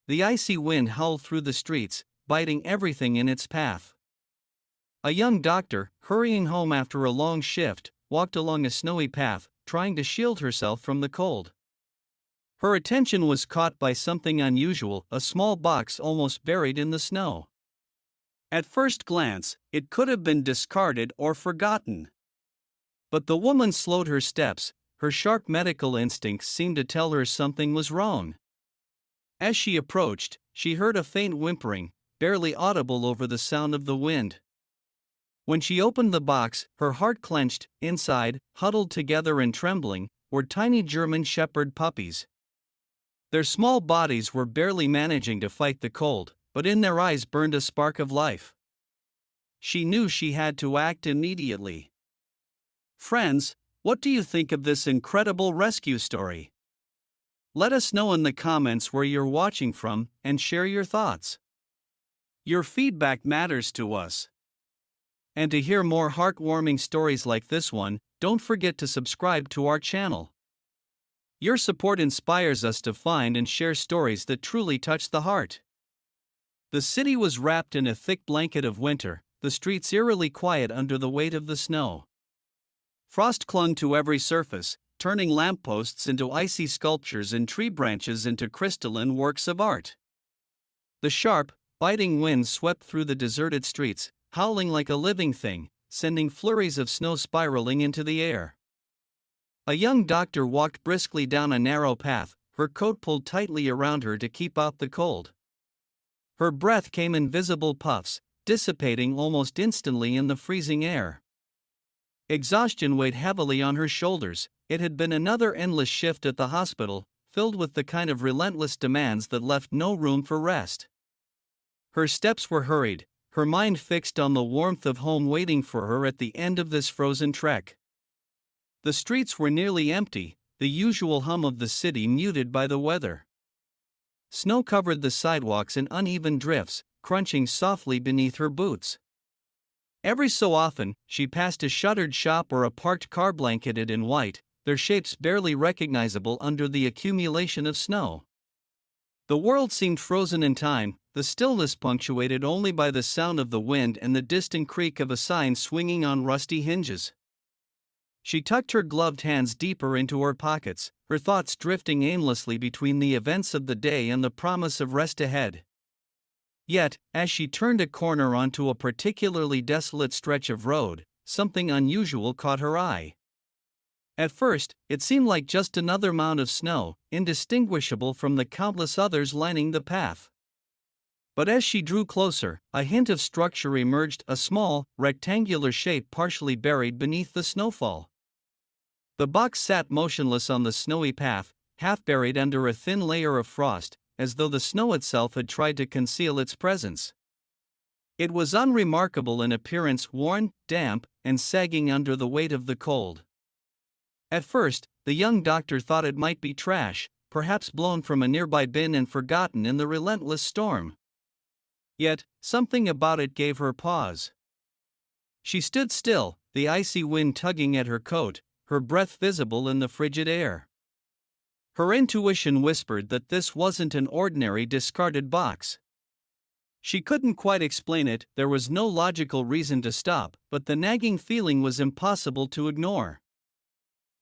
The icy wind howled through the streets, biting everything in its path. A young doctor, hurrying home after a long shift, walked along a snowy path, trying to shield herself from the cold. Her attention was caught by something unusual, a small box almost buried in the snow. At first glance, it could have been discarded or forgotten. But the woman slowed her steps, her sharp medical instincts seemed to tell her something was wrong. As she approached, she heard a faint whimpering, barely audible over the sound of the wind. When she opened the box, her heart clenched. Inside, huddled together and trembling, were tiny German Shepherd puppies. Their small bodies were barely managing to fight the cold, but in their eyes burned a spark of life. She knew she had to act immediately. Friends, what do you think of this incredible rescue story? Let us know in the comments where you're watching from and share your thoughts. Your feedback matters to us. And to hear more heartwarming stories like this one, don't forget to subscribe to our channel. Your support inspires us to find and share stories that truly touch the heart. The city was wrapped in a thick blanket of winter, the streets eerily quiet under the weight of the snow. Frost clung to every surface, turning lampposts into icy sculptures and tree branches into crystalline works of art. The sharp, biting wind swept through the deserted streets, howling like a living thing, sending flurries of snow spiraling into the air. A young doctor walked briskly down a narrow path, her coat pulled tightly around her to keep out the cold. Her breath came in visible puffs, dissipating almost instantly in the freezing air. Exhaustion weighed heavily on her shoulders. It had been another endless shift at the hospital, filled with the kind of relentless demands that left no room for rest. Her steps were hurried, her mind fixed on the warmth of home waiting for her at the end of this frozen trek. The streets were nearly empty, the usual hum of the city muted by the weather. Snow covered the sidewalks in uneven drifts, crunching softly beneath her boots. Every so often, she passed a shuttered shop or a parked car blanketed in white, their shapes barely recognizable under the accumulation of snow. The world seemed frozen in time, the stillness punctuated only by the sound of the wind and the distant creak of a sign swinging on rusty hinges. She tucked her gloved hands deeper into her pockets, her thoughts drifting aimlessly between the events of the day and the promise of rest ahead. Yet, as she turned a corner onto a particularly desolate stretch of road, something unusual caught her eye. At first, it seemed like just another mound of snow, indistinguishable from the countless others lining the path. But as she drew closer, a hint of structure emerged, a small, rectangular shape partially buried beneath the snowfall. The box sat motionless on the snowy path, half buried under a thin layer of frost, as though the snow itself had tried to conceal its presence. It was unremarkable in appearance, worn, damp, and sagging under the weight of the cold. At first, the young doctor thought it might be trash, perhaps blown from a nearby bin and forgotten in the relentless storm. Yet, something about it gave her pause. She stood still, the icy wind tugging at her coat, her breath visible in the frigid air. Her intuition whispered that this wasn't an ordinary discarded box. She couldn't quite explain it, there was no logical reason to stop, but the nagging feeling was impossible to ignore.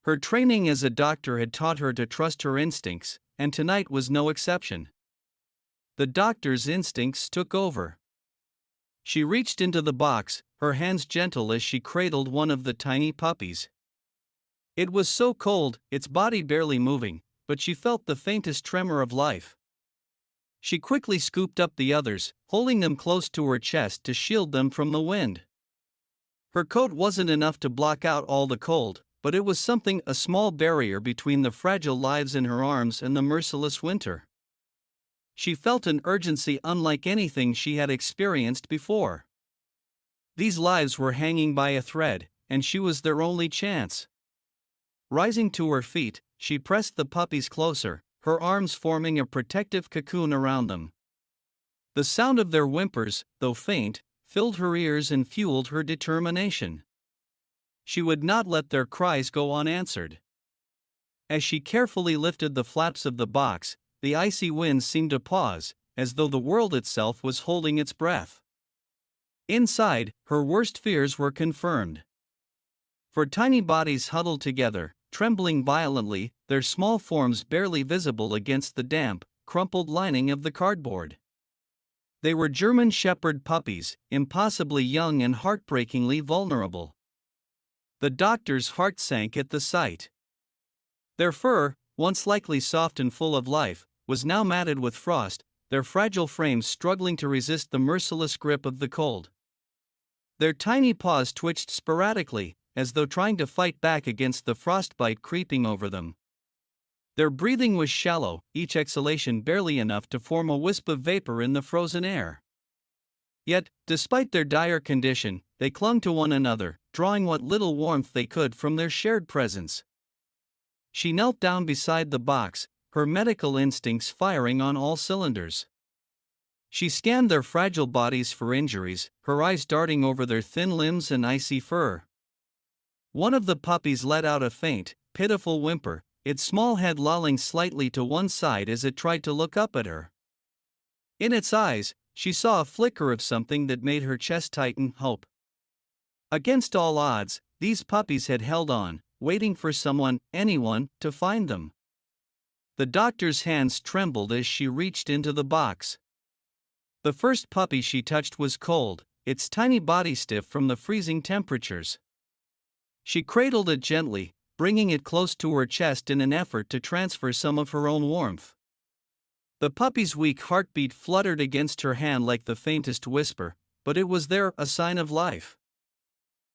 Her training as a doctor had taught her to trust her instincts, and tonight was no exception. The doctor's instincts took over. She reached into the box, her hands gentle as she cradled one of the tiny puppies. It was so cold, its body barely moving, but she felt the faintest tremor of life. She quickly scooped up the others, holding them close to her chest to shield them from the wind. Her coat wasn't enough to block out all the cold, but it was something, a small barrier between the fragile lives in her arms and the merciless winter. She felt an urgency unlike anything she had experienced before. These lives were hanging by a thread, and she was their only chance. Rising to her feet, she pressed the puppies closer, her arms forming a protective cocoon around them. The sound of their whimpers, though faint, filled her ears and fueled her determination. She would not let their cries go unanswered. As she carefully lifted the flaps of the box, the icy wind seemed to pause, as though the world itself was holding its breath. Inside, her worst fears were confirmed. For tiny bodies huddled together, trembling violently, their small forms barely visible against the damp, crumpled lining of the cardboard. They were German Shepherd puppies, impossibly young and heartbreakingly vulnerable. The doctor's heart sank at the sight. Their fur, once likely soft and full of life, was now matted with frost, their fragile frames struggling to resist the merciless grip of the cold. Their tiny paws twitched sporadically, as though trying to fight back against the frostbite creeping over them. Their breathing was shallow, each exhalation barely enough to form a wisp of vapor in the frozen air. Yet, despite their dire condition, they clung to one another, drawing what little warmth they could from their shared presence. She knelt down beside the box, her medical instincts firing on all cylinders. She scanned their fragile bodies for injuries, her eyes darting over their thin limbs and icy fur. One of the puppies let out a faint, pitiful whimper, its small head lolling slightly to one side as it tried to look up at her. In its eyes, she saw a flicker of something that made her chest tighten: hope. Against all odds, these puppies had held on, waiting for someone, anyone, to find them. The doctor's hands trembled as she reached into the box. The first puppy she touched was cold, its tiny body stiff from the freezing temperatures. She cradled it gently, bringing it close to her chest in an effort to transfer some of her own warmth. The puppy's weak heartbeat fluttered against her hand like the faintest whisper, but it was there, a sign of life.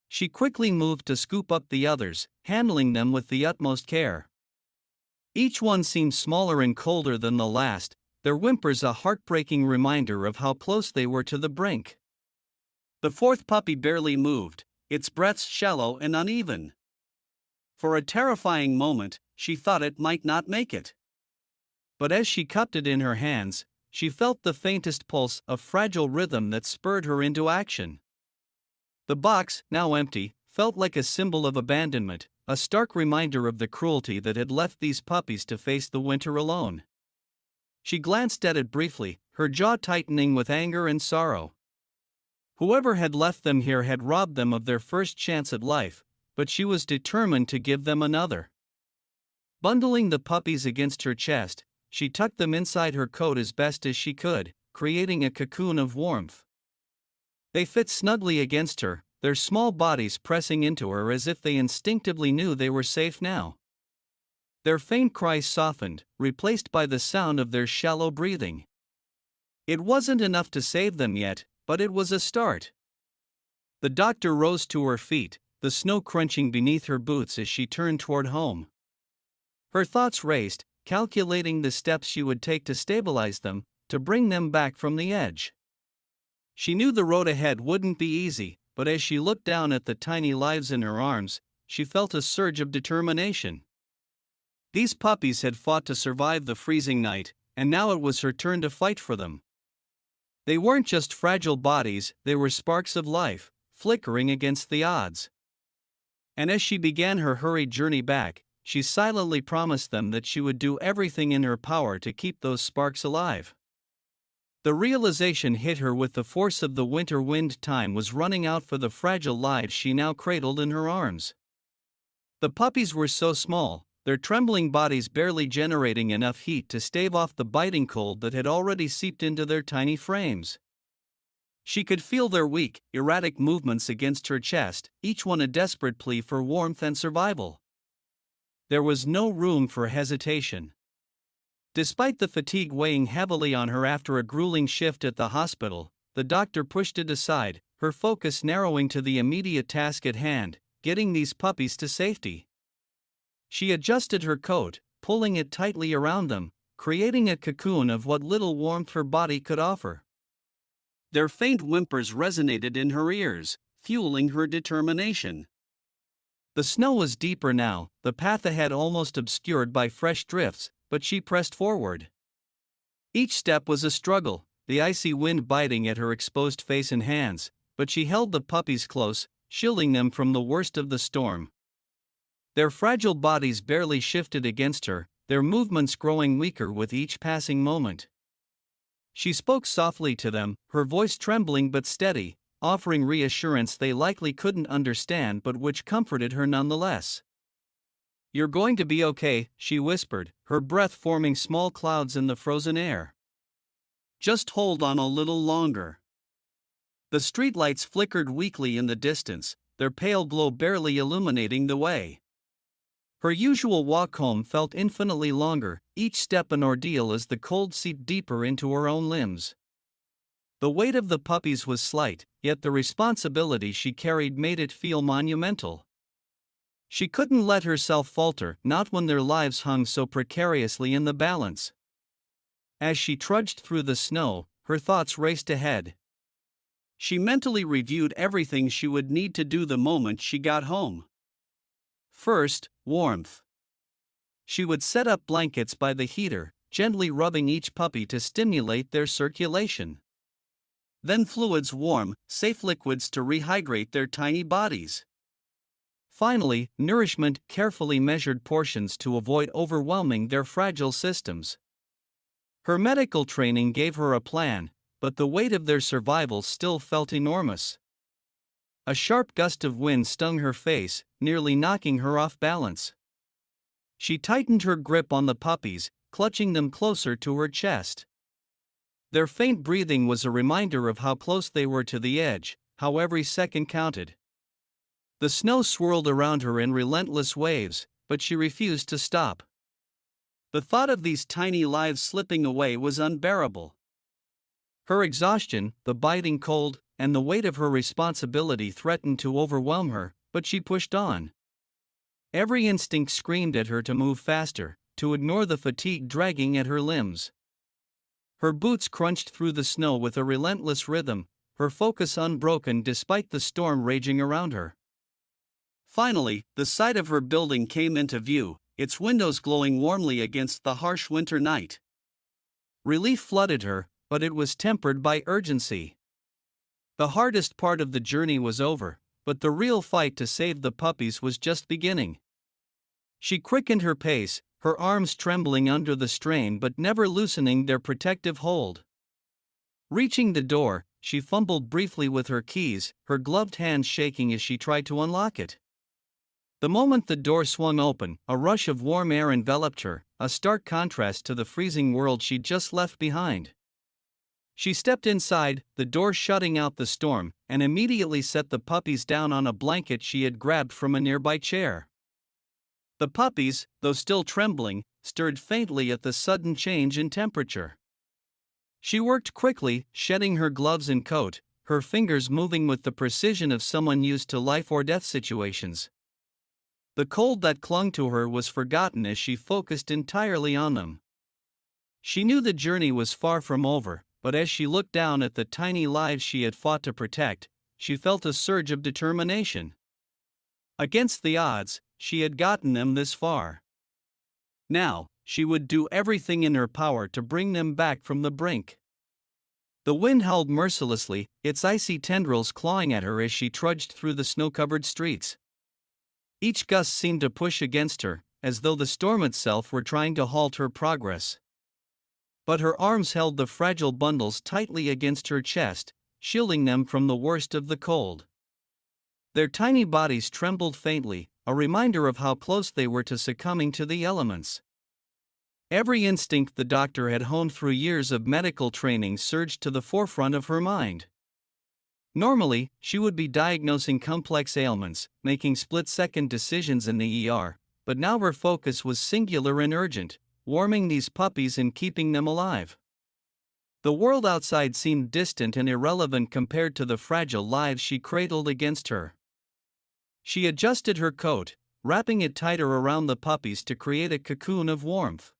She quickly moved to scoop up the others, handling them with the utmost care. Each one seemed smaller and colder than the last, their whimpers a heartbreaking reminder of how close they were to the brink. The fourth puppy barely moved, its breaths shallow and uneven. For a terrifying moment, she thought it might not make it. But as she cupped it in her hands, she felt the faintest pulse, a fragile rhythm that spurred her into action. The box, now empty, felt like a symbol of abandonment, a stark reminder of the cruelty that had left these puppies to face the winter alone. She glanced at it briefly, her jaw tightening with anger and sorrow. Whoever had left them here had robbed them of their first chance at life, but she was determined to give them another. Bundling the puppies against her chest, she tucked them inside her coat as best as she could, creating a cocoon of warmth. They fit snugly against her, their small bodies pressing into her as if they instinctively knew they were safe now. Their faint cries softened, replaced by the sound of their shallow breathing. It wasn't enough to save them yet, but it was a start. The doctor rose to her feet, the snow crunching beneath her boots as she turned toward home. Her thoughts raced, calculating the steps she would take to stabilize them, to bring them back from the edge. She knew the road ahead wouldn't be easy, but as she looked down at the tiny lives in her arms, she felt a surge of determination. These puppies had fought to survive the freezing night, and now it was her turn to fight for them. They weren't just fragile bodies, they were sparks of life, flickering against the odds. And as she began her hurried journey back, she silently promised them that she would do everything in her power to keep those sparks alive. The realization hit her with the force of the winter wind. Time was running out for the fragile lives she now cradled in her arms. The puppies were so small, their trembling bodies barely generating enough heat to stave off the biting cold that had already seeped into their tiny frames. She could feel their weak, erratic movements against her chest, each one a desperate plea for warmth and survival. There was no room for hesitation. Despite the fatigue weighing heavily on her after a grueling shift at the hospital, the doctor pushed it aside, her focus narrowing to the immediate task at hand, getting these puppies to safety. She adjusted her coat, pulling it tightly around them, creating a cocoon of what little warmth her body could offer. Their faint whimpers resonated in her ears, fueling her determination. The snow was deeper now, the path ahead almost obscured by fresh drifts, but she pressed forward. Each step was a struggle, the icy wind biting at her exposed face and hands, but she held the puppies close, shielding them from the worst of the storm. Their fragile bodies barely shifted against her, their movements growing weaker with each passing moment. She spoke softly to them, her voice trembling but steady, offering reassurance they likely couldn't understand but which comforted her nonetheless. "You're going to be okay," she whispered, her breath forming small clouds in the frozen air. "Just hold on a little longer." The streetlights flickered weakly in the distance, their pale glow barely illuminating the way. Her usual walk home felt infinitely longer, each step an ordeal as the cold seeped deeper into her own limbs. The weight of the puppies was slight, yet the responsibility she carried made it feel monumental. She couldn't let herself falter, not when their lives hung so precariously in the balance. As she trudged through the snow, her thoughts raced ahead. She mentally reviewed everything she would need to do the moment she got home. First, warmth. She would set up blankets by the heater, gently rubbing each puppy to stimulate their circulation. Then fluids, warm, safe liquids to rehydrate their tiny bodies. Finally, nourishment, carefully measured portions to avoid overwhelming their fragile systems. Her medical training gave her a plan, but the weight of their survival still felt enormous. A sharp gust of wind stung her face, nearly knocking her off balance. She tightened her grip on the puppies, clutching them closer to her chest. Their faint breathing was a reminder of how close they were to the edge, how every second counted. The snow swirled around her in relentless waves, but she refused to stop. The thought of these tiny lives slipping away was unbearable. Her exhaustion, the biting cold, and the weight of her responsibility threatened to overwhelm her, but she pushed on. Every instinct screamed at her to move faster, to ignore the fatigue dragging at her limbs. Her boots crunched through the snow with a relentless rhythm, her focus unbroken despite the storm raging around her. Finally, the sight of her building came into view, its windows glowing warmly against the harsh winter night. Relief flooded her, but it was tempered by urgency. The hardest part of the journey was over, but the real fight to save the puppies was just beginning. She quickened her pace, her arms trembling under the strain but never loosening their protective hold. Reaching the door, she fumbled briefly with her keys, her gloved hands shaking as she tried to unlock it. The moment the door swung open, a rush of warm air enveloped her, a stark contrast to the freezing world she'd just left behind. She stepped inside, the door shutting out the storm, and immediately set the puppies down on a blanket she had grabbed from a nearby chair. The puppies, though still trembling, stirred faintly at the sudden change in temperature. She worked quickly, shedding her gloves and coat, her fingers moving with the precision of someone used to life or death situations. The cold that clung to her was forgotten as she focused entirely on them. She knew the journey was far from over, but as she looked down at the tiny lives she had fought to protect, she felt a surge of determination. Against the odds, she had gotten them this far. Now, she would do everything in her power to bring them back from the brink. The wind howled mercilessly, its icy tendrils clawing at her as she trudged through the snow-covered streets. Each gust seemed to push against her, as though the storm itself were trying to halt her progress. But her arms held the fragile bundles tightly against her chest, shielding them from the worst of the cold. Their tiny bodies trembled faintly, a reminder of how close they were to succumbing to the elements. Every instinct the doctor had honed through years of medical training surged to the forefront of her mind. Normally, she would be diagnosing complex ailments, making split-second decisions in the ER, but now her focus was singular and urgent, warming these puppies and keeping them alive. The world outside seemed distant and irrelevant compared to the fragile lives she cradled against her. She adjusted her coat, wrapping it tighter around the puppies to create a cocoon of warmth.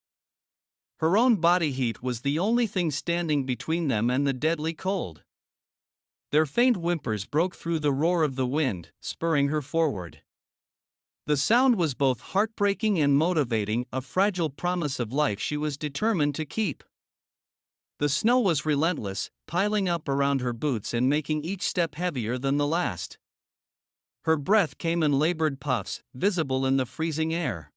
Her own body heat was the only thing standing between them and the deadly cold. Their faint whimpers broke through the roar of the wind, spurring her forward. The sound was both heartbreaking and motivating, a fragile promise of life she was determined to keep. The snow was relentless, piling up around her boots and making each step heavier than the last. Her breath came in labored puffs, visible in the freezing air.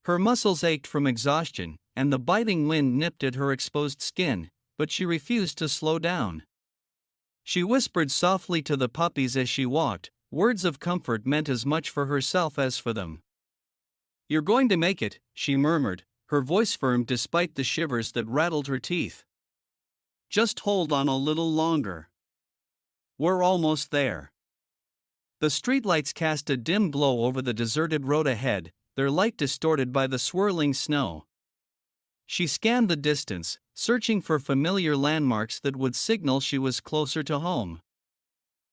Her muscles ached from exhaustion, and the biting wind nipped at her exposed skin, but she refused to slow down. She whispered softly to the puppies as she walked, words of comfort meant as much for herself as for them. "You're going to make it," she murmured, her voice firm despite the shivers that rattled her teeth. "Just hold on a little longer. We're almost there." The streetlights cast a dim glow over the deserted road ahead, their light distorted by the swirling snow. She scanned the distance, searching for familiar landmarks that would signal she was closer to home.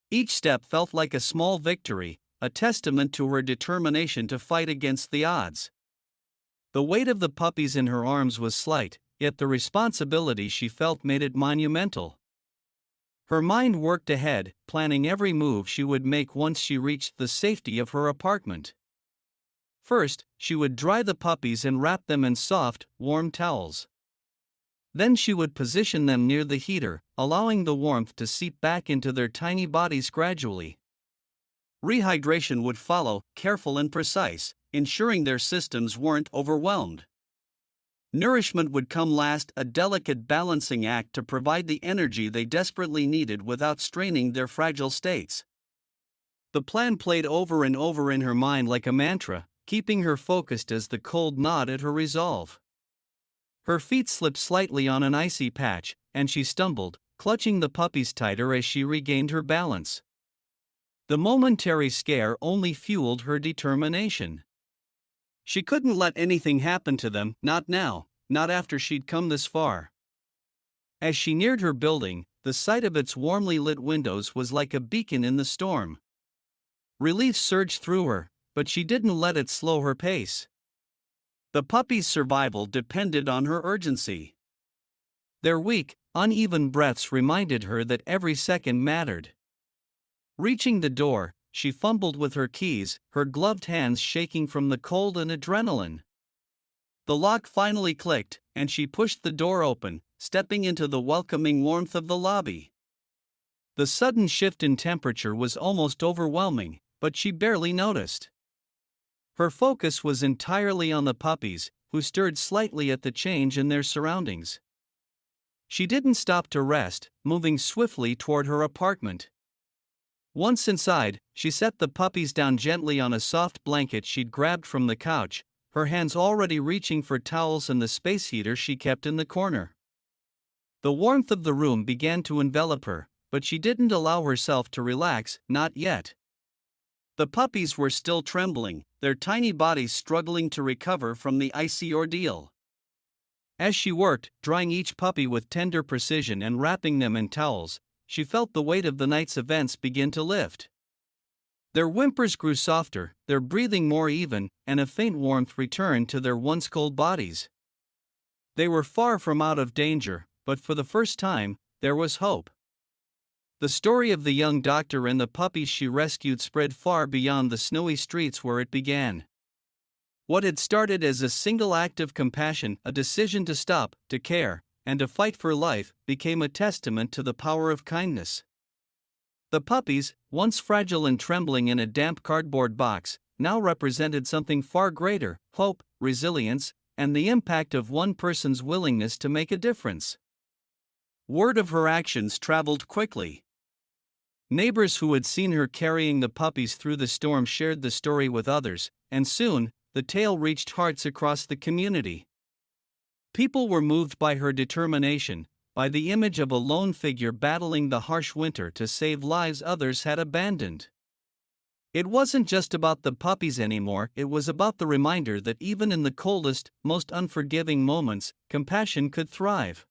Each step felt like a small victory, a testament to her determination to fight against the odds. The weight of the puppies in her arms was slight, yet the responsibility she felt made it monumental. Her mind worked ahead, planning every move she would make once she reached the safety of her apartment. First, she would dry the puppies and wrap them in soft, warm towels. Then she would position them near the heater, allowing the warmth to seep back into their tiny bodies gradually. Rehydration would follow, careful and precise, ensuring their systems weren't overwhelmed. Nourishment would come last, a delicate balancing act to provide the energy they desperately needed without straining their fragile states. The plan played over and over in her mind like a mantra, keeping her focused as the cold gnawed at her resolve. Her feet slipped slightly on an icy patch, and she stumbled, clutching the puppies tighter as she regained her balance. The momentary scare only fueled her determination. She couldn't let anything happen to them, not now, not after she'd come this far. As she neared her building, the sight of its warmly lit windows was like a beacon in the storm. Relief surged through her, but she didn't let it slow her pace. The puppies' survival depended on her urgency. Their weak, uneven breaths reminded her that every second mattered. Reaching the door, she fumbled with her keys, her gloved hands shaking from the cold and adrenaline. The lock finally clicked, and she pushed the door open, stepping into the welcoming warmth of the lobby. The sudden shift in temperature was almost overwhelming, but she barely noticed. Her focus was entirely on the puppies, who stirred slightly at the change in their surroundings. She didn't stop to rest, moving swiftly toward her apartment. Once inside, she set the puppies down gently on a soft blanket she'd grabbed from the couch, her hands already reaching for towels and the space heater she kept in the corner. The warmth of the room began to envelop her, but she didn't allow herself to relax, not yet. The puppies were still trembling, their tiny bodies struggling to recover from the icy ordeal. As she worked, drying each puppy with tender precision and wrapping them in towels, she felt the weight of the night's events begin to lift. Their whimpers grew softer, their breathing more even, and a faint warmth returned to their once cold bodies. They were far from out of danger, but for the first time, there was hope. The story of the young doctor and the puppies she rescued spread far beyond the snowy streets where it began. What had started as a single act of compassion, a decision to stop, to care, and to fight for life, became a testament to the power of kindness. The puppies, once fragile and trembling in a damp cardboard box, now represented something far greater: hope, resilience, and the impact of one person's willingness to make a difference. Word of her actions traveled quickly. Neighbors who had seen her carrying the puppies through the storm shared the story with others, and soon, the tale reached hearts across the community. People were moved by her determination, by the image of a lone figure battling the harsh winter to save lives others had abandoned. It wasn't just about the puppies anymore, it was about the reminder that even in the coldest, most unforgiving moments, compassion could thrive.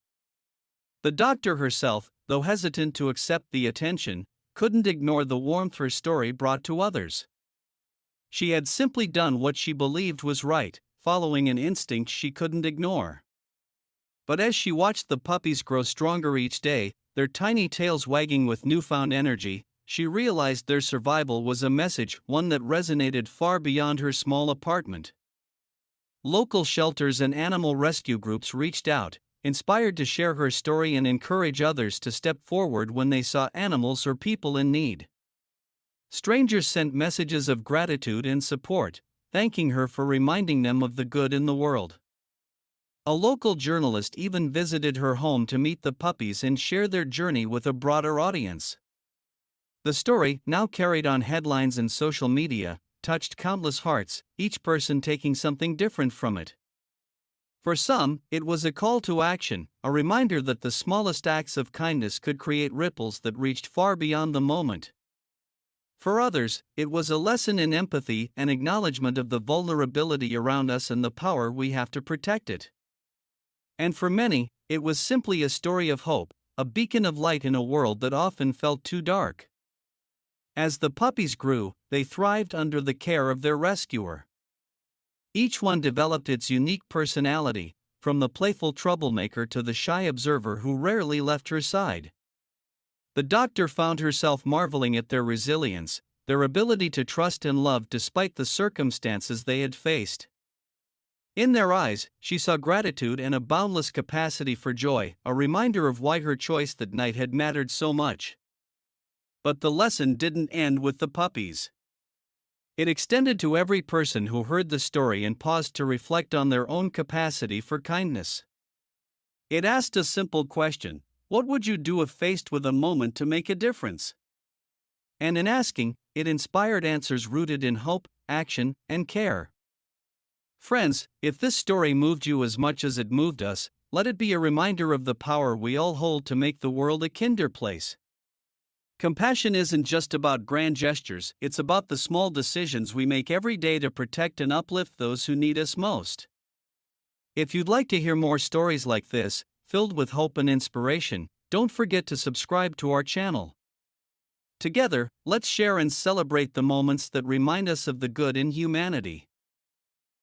The doctor herself, though hesitant to accept the attention, couldn't ignore the warmth her story brought to others. She had simply done what she believed was right, following an instinct she couldn't ignore. But as she watched the puppies grow stronger each day, their tiny tails wagging with newfound energy, she realized their survival was a message, one that resonated far beyond her small apartment. Local shelters and animal rescue groups reached out, inspired to share her story and encourage others to step forward when they saw animals or people in need. Strangers sent messages of gratitude and support, thanking her for reminding them of the good in the world. A local journalist even visited her home to meet the puppies and share their journey with a broader audience. The story, now carried on headlines and social media, touched countless hearts, each person taking something different from it. For some, it was a call to action, a reminder that the smallest acts of kindness could create ripples that reached far beyond the moment. For others, it was a lesson in empathy and acknowledgement of the vulnerability around us and the power we have to protect it. And for many, it was simply a story of hope, a beacon of light in a world that often felt too dark. As the puppies grew, they thrived under the care of their rescuer. Each one developed its unique personality, from the playful troublemaker to the shy observer who rarely left her side. The doctor found herself marveling at their resilience, their ability to trust and love despite the circumstances they had faced. In their eyes, she saw gratitude and a boundless capacity for joy, a reminder of why her choice that night had mattered so much. But the lesson didn't end with the puppies. It extended to every person who heard the story and paused to reflect on their own capacity for kindness. It asked a simple question: what would you do if faced with a moment to make a difference? And in asking, it inspired answers rooted in hope, action, and care. Friends, if this story moved you as much as it moved us, let it be a reminder of the power we all hold to make the world a kinder place. Compassion isn't just about grand gestures, it's about the small decisions we make every day to protect and uplift those who need us most. If you'd like to hear more stories like this, filled with hope and inspiration, don't forget to subscribe to our channel. Together, let's share and celebrate the moments that remind us of the good in humanity.